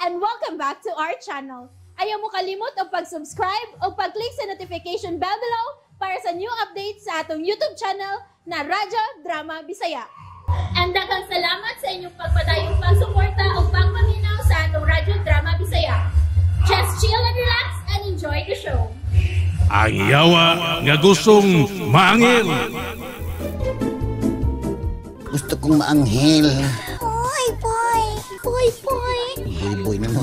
and welcome back to our channel. Ayaw mo kalimot o pag-subscribe o pag-click sa notification bell below para sa new updates sa atong YouTube channel na Radyo Drama Bisaya. And daghang salamat sa inyong pagpadayong pagsuporta o pagpaminaw sa atong Radyo Drama Bisaya. Just chill and relax and enjoy the show. Ang yawa nga gustong maangil. Gusto kong maanghel. Boy, boy. Boy, boy. Boy na mo.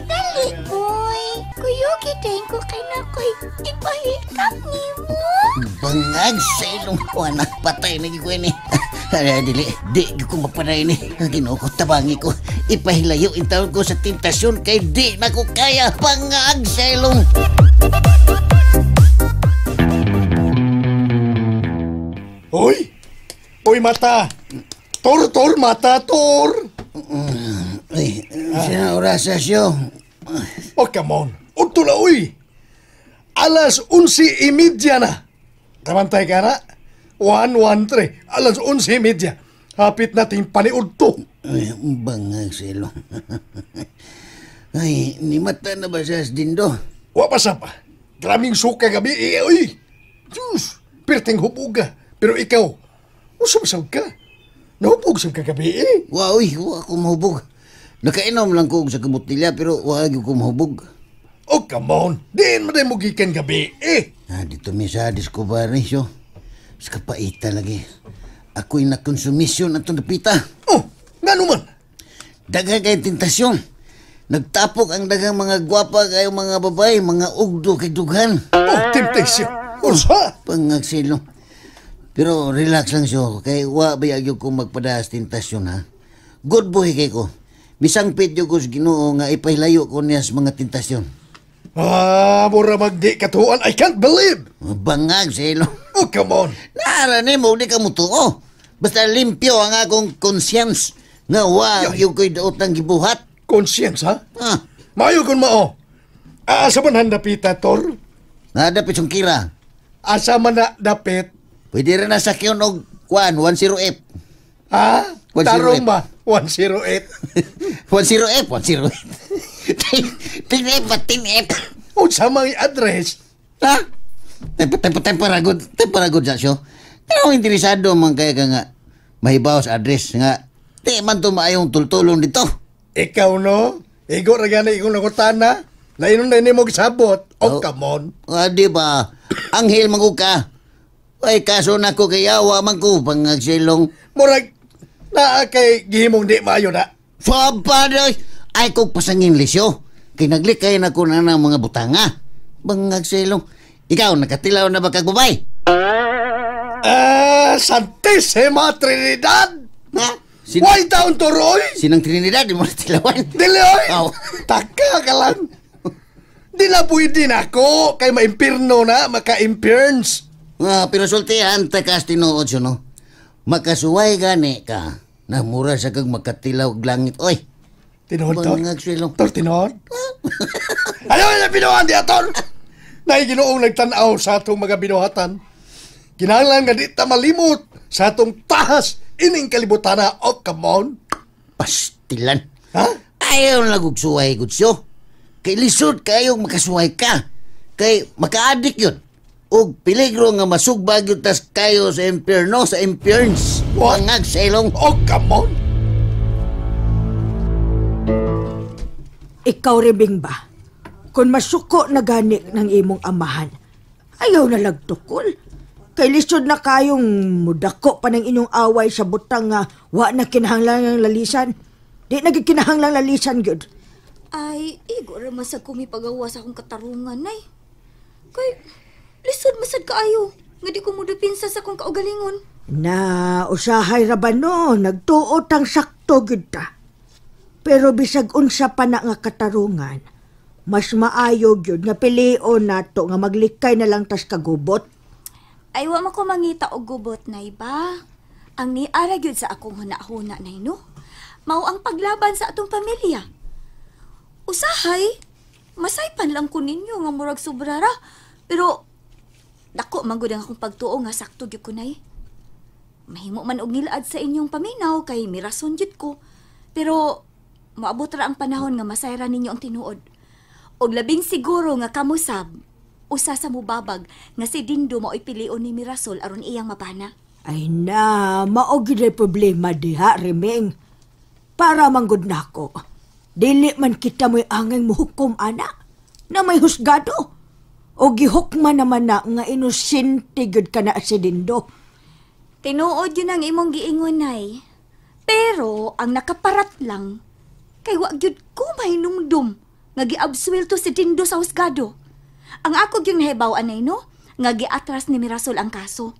Dali, boy. Kuyo, kitain ko kay na ko'y ipahikap ni mo. Bangag sa ilong ko, anak. Patay na gikoy ni. Dili, di ko mapanay ni. Ginoo ko, tabangi ko. Ipahilayo in taon ko sa tentasyon kay di na ko kaya. Bangag sa ilong. Hoy! Hoy, mata! Tor, mata, tor! Ay, siya orasa siyo. Oh, come on! Unto na, uy! Alas 11:30 na! Kamantay ka na? 113. Alas 11:30. Hapit natin paniud to. Ay, bangag sa ilong. Ay, ni mata na ba siya dindo? Wapasa pa. Graming suka gabi, uy! Diyos! Perting hubuga. Pero ikaw, usap-usap ka. Nahubog sa kagabi Wow, wa ko mahubog. Nakainom lang ko sa kabutilya pero wag ko mahubog. Oh, come on. Diin mo din mo gikan gabi Dito mi sa discovery siyo. Sa kapaita lagi. Ako'y nakonsumisyon at napita. Oh, nga naman. Daghang kay tentasyon. Nagtapok ang daghang mga gwapa kayo mga babay, mga ugdo kay dughan. Oh, temptation. Unsa? Pangagsilong. Pero relax lang siyo, kay wa bayag ko magpadaas tentasyon ha. Good boy kay ko. Bisang pityo ko sa Ginoo nga ipahilayo ko niya sa mga tentasyon. Mura magdi katuan. I can't believe. Bangag sa ilo. Oh, come on. Naarani mo, di ka mo tuo. Basta limpyo ang akong konsyens nga wa yung ko'y daot ng gibuhat. Conscience, ha? Ah, Mayo kung mao. Asa man handapita, Tor? nadapit yung kira. Asa man na dapit? Pwede rin na sakyon og 10F. Ha? 108. Tarong ba? 108. 10F, 10F. Tinep ba, tinep? O sa mga address? Ha? Temporagod sa siyo. Pero interesado man kaya ka nga mahibaw sa address nga di man to maayong tultulong dito. Ikaw, no? Igo na gana ikong nakutana. Lainon na ini mo gisabot. Oh, come on. Di ba? Anghel man ko ka. Ay, kaso na ko kayawa man ko pangagsilong. Murag, naa kay gihimong di maayo na. Fabaday! Ay kong pasangin lisyo. Kinaglikay na ko na ng mga butanga. Pangagsilong. Ikaw, nakatilaw na ba kagbabay? Santissima Trinidad! Ha? Why down to Roy? Sinang Trinidad, di mo natilawan. Dili, oy! Oh. Taka ka lang. Di na pwede na ako kay maimpirno na, maka-impierns. Pero sultihan, takas tinuod siya, no? Makasuway gani ka. Na mura sa kag makatilaw og langit. Oy! Tinood, Tor? Pangagsilong. Tor, tinood? Ayaw na binuhan di, Tor! Nahi ginoong nagtanaw sa atong mga binuhatan. Kinahanglan nga di ta malimot sa atong tahas ining kalibutana. Oh, come on. Pastilan. Ha? Ayaw na gugsuway gudsyo. Kay lisod kayong makasuway ka. Kay makaadik yun. O peligro nga masugbag yun tas kayo sa impyerno, sa impyerns. What? Pangag sa ilong. Oh, come on. Ikaw rebing ba? Kung masuko na gani ng imong amahan, ayaw na lagtukol. Kay lisod na kayong mudako pa ng inyong away sa butang nga wa na kinahanglang lalisan. Di nagkinahanglang lalisan gyud. Ay, igo ra masag kumipagawa sa akong katarungan, nay. Kay, lisod masad kaayo. Nga di ko mudapinsa sa akong kaugalingon. Na usahay ra ba no, nagtuot ang sakto gyud ta. Pero bisag unsa pa na nga katarungan, mas maayo gyud nga pilion nato nga maglikay na lang tas kagubot. Ay, wa man ko mangita og gubot, nay ba? Ang niara gyud sa akong huna-huna, nay, no? Mao ang paglaban sa atong pamilya. Usahay, masaypan lang ko ninyo nga murag sobrara. Pero, dako man gud ang akong pagtuo nga sakto gyud ko, nay. Mahimo man og nilaad sa inyong paminaw kay mirason gyud ko. Pero moabot ra ang panahon nga masayra ninyo ang tinuod. Og labing siguro nga kamusab, usa sa mubabag nga si Dindo mao'y pilion ni Mirasol aron iyang mabana. Ay na, maog na problema diha, Reming. Para manggod nako. Dili man kita mo'y angay muhukom, anak, na may husgado. O gihukman naman na nga inosente gud ka na si Dindo. Tinuod yun ang imong giingon, nay. Pero ang nakaparat lang, kay wa gyud ko mahinumdum nga giabsuelto si Dindo sa husgado. Ang ako gyud nahibaw-an nay no, nga giatras ni Mirasol ang kaso.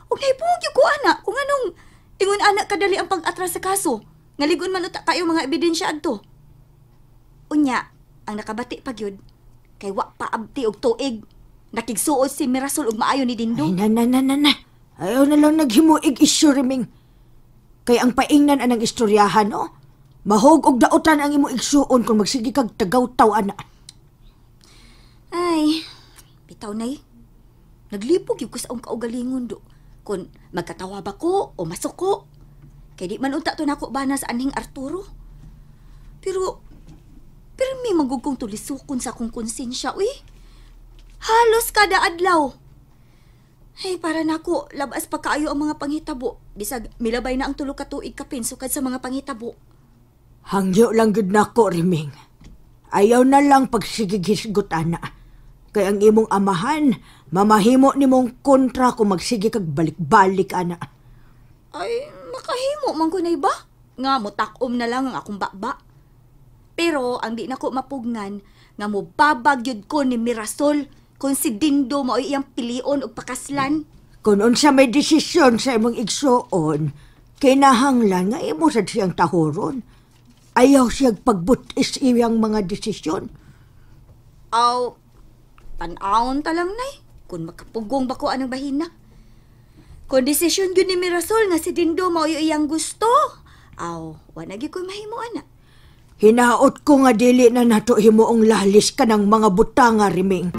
Ug nahibuog gyud ko ana kung anong ingon ana kadali ang pag-atras sa kaso. Ngaligon man uta kayo mga ebidensya adto. Unya, ang nakabati pa gyud kay wa pa abti og tuig. Nakigsuod si Mirasol og maayo ni Dindo. Ay na. Ayaw na lang naghimuig isyu, Reming. Kay ang paingnan anang istoryahan, no? Mahog og dautan ang imo igsuon kung magsige kag tagaw-taw, ana. Ay, bitaw nay. Naglipog yung kusaong kaugalingon do. Kung magkatawa ba ko o masuko. Kaya di man unta to nako bana sa anhing Arturo. Pero may magugong tulisukon sa akong konsensya, uy. Halos kada adlaw. Ay, para nako, labas pa kaayo ang mga panghitabo. Bisag, milabay na ang tulo ka tuig kapin sukad sa mga panghitabo. Hangyo lang gud nako, Reming. Ayaw na lang pagsigighisgot, ana. Kay ang imong amahan, mamahimo nimong kontra kung magsige kag balik-balik, ana. Ay, makahimo man ko na iba. Nga mo takom na lang ang akong baba. Pero ang di nako mapugnan, nga mo babagyod ko ni Mirasol kung si Dindo mo iyang pilion o pakaslan. Kung unsa may desisyon sa imong igsuon, kinahanglan nga imo sad siyang tahoron. Ayaw siyang pagbutis iyang mga desisyon. Aw, tan-awon ta lang, nay. Kung makapugong ba ko anang bahina. Kung desisyon yun ni Mirasol nga si Dindo mo iyang gusto, aw, wanagi ko mahimo, ana. Hinaot ko nga dili na nato himuong lalis ka ng mga butanga, Reming.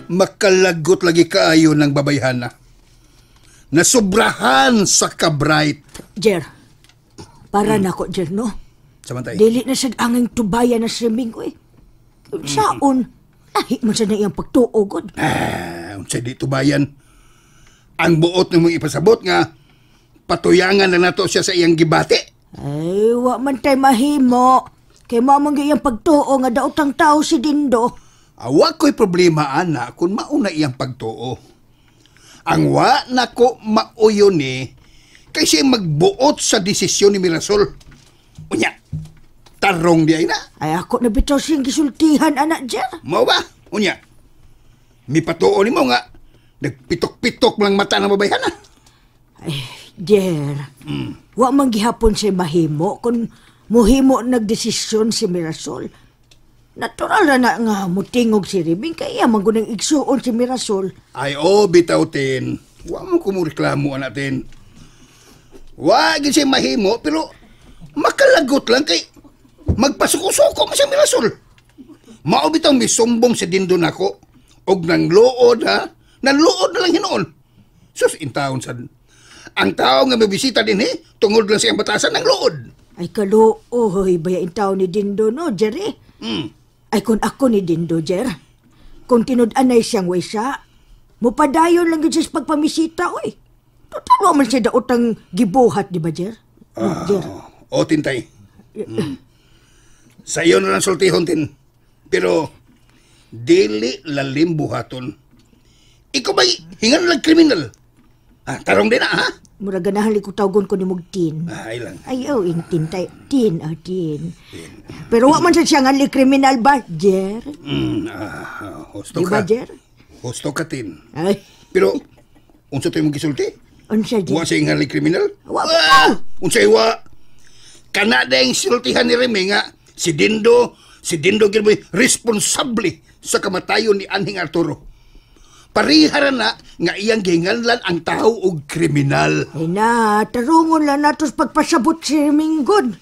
Makalagot lagi kaayo ng babayhana. Nasubrahan sa kabright. Jer, para nako, Jer, no? Samantay. Dili na sad anging tubayan na Reming ko, eh. Saon, lahi man sa na iyang pagtuogod. Unsay di tubayan. Ang buot na mong ipasabot nga, patuyangan na nato siya sa iyang gibate. Ay, wa man tay mahimo. Kay mamang iyang pagtuo nga daotang tao si Dindo. Awa ko'y problema, ana, kung mauna iyang pagtuo. Ang wa na ko mauyo ni, kay siya magbuot sa desisyon ni Mirasol. Unya, tarong di ay na. Ay, ako na bitaw siyang gisultihan, anak, Jer. Mao ba? Unya, mi patuo ni mo nga, nagpitok-pitok lang mata ng babayhan na. Ay, Jer, wa man gihapon siya mahimo kung muhimo nagdesisyon si Mirasol. Natural na nga mutingog si Reming kaya mangunang igsuon si Mirasol. Ay, bitaw tin. Wa mo kumureklamo natin. Wa gid siya mahimo, pero makalagot lang kay magpasuko-suko mo siya Mirasol. Mao bitaw misumbong si Dindo nako og nang luod ha, nang luod na lang hinoon. Sus in taon sad. Ang tao nga mabisita din tungod lang siyang batasan ng luod. Ay kaluoy, bayain tao ni Dindo, no, Jerry? Ay kung ako ni Dindo, Jer, kung tinud-anay siyang way siya, mupadayon lang yun siya pagpamisita, oy. Total man siya daotang gibuhat, di ba, Jer? Jer. O, Tintay. Sa iyo na lang sultihon, Tin. Pero, dili lalim buhaton. Ikaw ba'y hingan lang kriminal? Tarong din ha? Mura ganahan ko tawgon ko ni Mugtin. Ay lang. Ayaw, Tintay. Tin. Pero wa man siya nga kriminal ba, Jer? Husto Di ba, ka. Jer? Husto ka, Tin. Ay, Pero, unsa tayo mong gisulti? unsa, Jer? Wa siya hingan lang kriminal? Wa. Unsa wa? Kanada yung sultihan ni Remy nga, si Dindo ginawa responsable sa kamatayon ni Anhing Arturo. Pariharan na nga iyang ginganlan ang tao og kriminal. Ay na, tarungon lang natos pagpasabot si Minggod.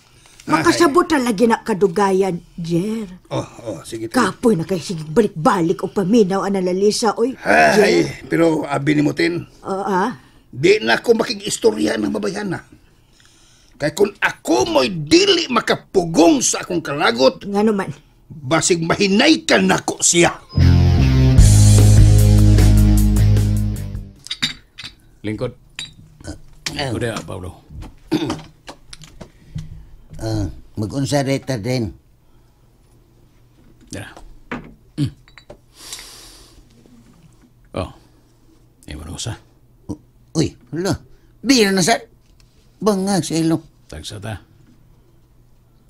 Makasabot lagi na kadugayan, Jer. Sige. Kapoy na kay sige balik-balik o paminaw ang nalalisa, oy. Ay, pero abi ni mo, Tin. Di na ako makikistorya ng babayana. Kaya kung ako mo'y dili makapugong sa akong kalagot, Nga naman. basig mahinay ka nako siya. Lingkod. Lingkod ya, Paulo. Mag-unsa reta din. Dara. Oh. Ewan ko sa. Uy, hala. Bira na sad. Bangag sa ilong. Tagsa ta.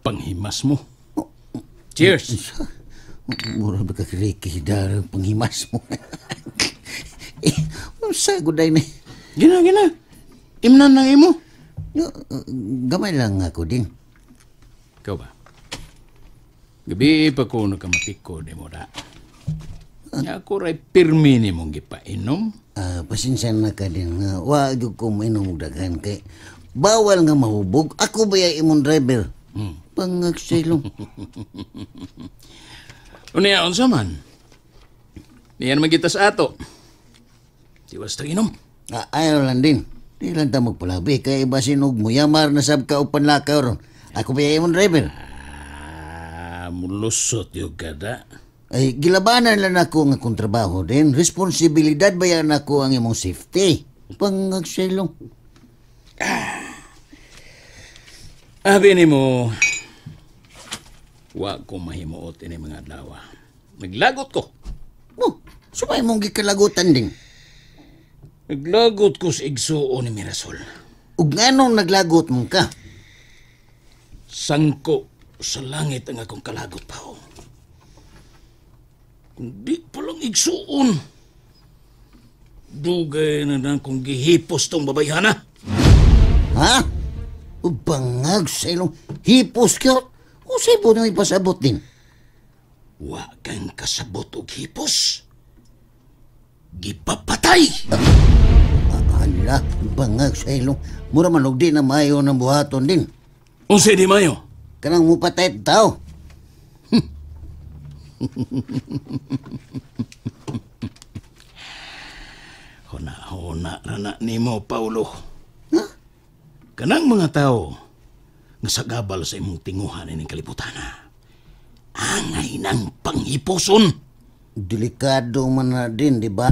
Panghimas mo. Cheers! Mura ba ka kiriki darang panghimas mo? Sa guday ni. Gina. Imnan lang imo. Gamay lang ako din. Ikaw ba? Gabi pa ko nagkamatiko di mo da. Nga ako ray pirmi ni mong gipainom. Pasensya na ka din nga. Wag ko mainom daghan kay bawal nga mahubog. Ako ba yung imong driver? Pangag sa ilong. Unya, unsa man? Diyan magita sa ato. Tiwas ta inom. Ayaw lang din. Di lang ta magpalabi. Kaya iba sinog mo. Yamar na sab ka o panlakaw ron. Ako ba yung imong driver? Mulusot yung kada. Ay, gilabanan lang ako nga kong trabaho din. Responsibilidad ba yan ako ang imong safety? Pangag sa ilong. Abi ni mo, wa ko mahimuot ini mga dawa. Naglagot ko. Oh, sumay mong gikalagutan din. Naglagot ko sa igsuo ni Mirasol. Ug nganong naglagot mo ka? Sangko sa langit ang akong kalagot pa ho. Kung di palang igsuon, dugay na nang kong gihipos tong babayhana. Ha? Bangag sa ilong. Hipos ka? O sa'yo na ipasabot din? Wa kang kasabot og hipos. Gipapatay! Hala, bangag sa ilong. Mura man og di na mayo ng buhaton din. Unsa di mayo? Kanang mupatay tao. Hona rana nimo, Paulo. Ha? Kanang mga tao nga sagabal sa imong tinguhan ining kalibutana. Angay ng panghiposon. Delikado man na din, di ba?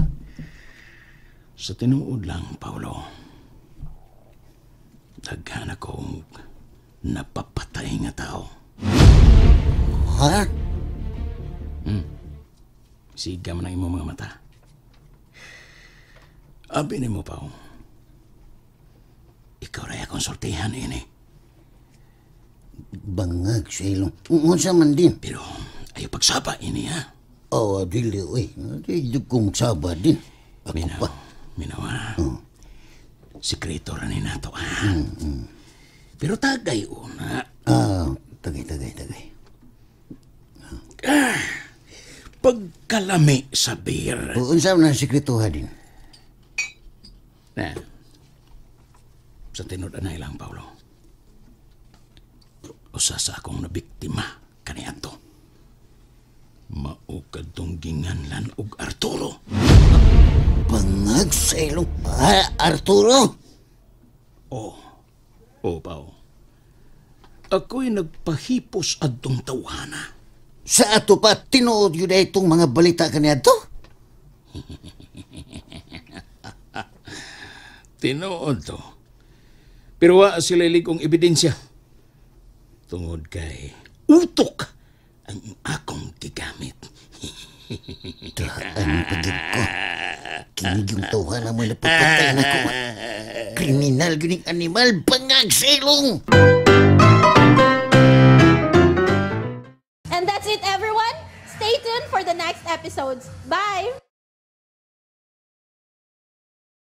Sa tinuod lang, Paulo. Daghan akong napapatay nga tao. Ha? Siga man ang imong mga mata. Abi ni mo, Pao. Ikaw rin akong sortihan ini. Bangag sa ilong. Unsa man din. Pero ayaw pagsaba ini, ha? Oh, dili, uy. Dili kong saba din. Ako pa. Minawa. Sikreto rin nato, ha? Pero tagay una. Tagay. Pagkalami sa beer. Unsa man ang sekretuha din? Na, sa tinud anay lang, Paulo. Usa sa akong nabiktima kaniadto. Maukad tong ginganlan og Arturo. Bangag sa ilong. Arturo? O, Pao. Ako'y nagpahipos adtong tawhana. Sa ato pa, tinuod yun na itong mga balita kaniadto? Tinuod to. Pero wa sila ligong ebidensya. Tungod kay utok ang akong gigamit. Daan pagid ko. Kinig yung tawhan na mo napapatay na ko. Kriminal gining animal, bangag sa ilong! And that's it, everyone. Stay tuned for the next episodes. Bye!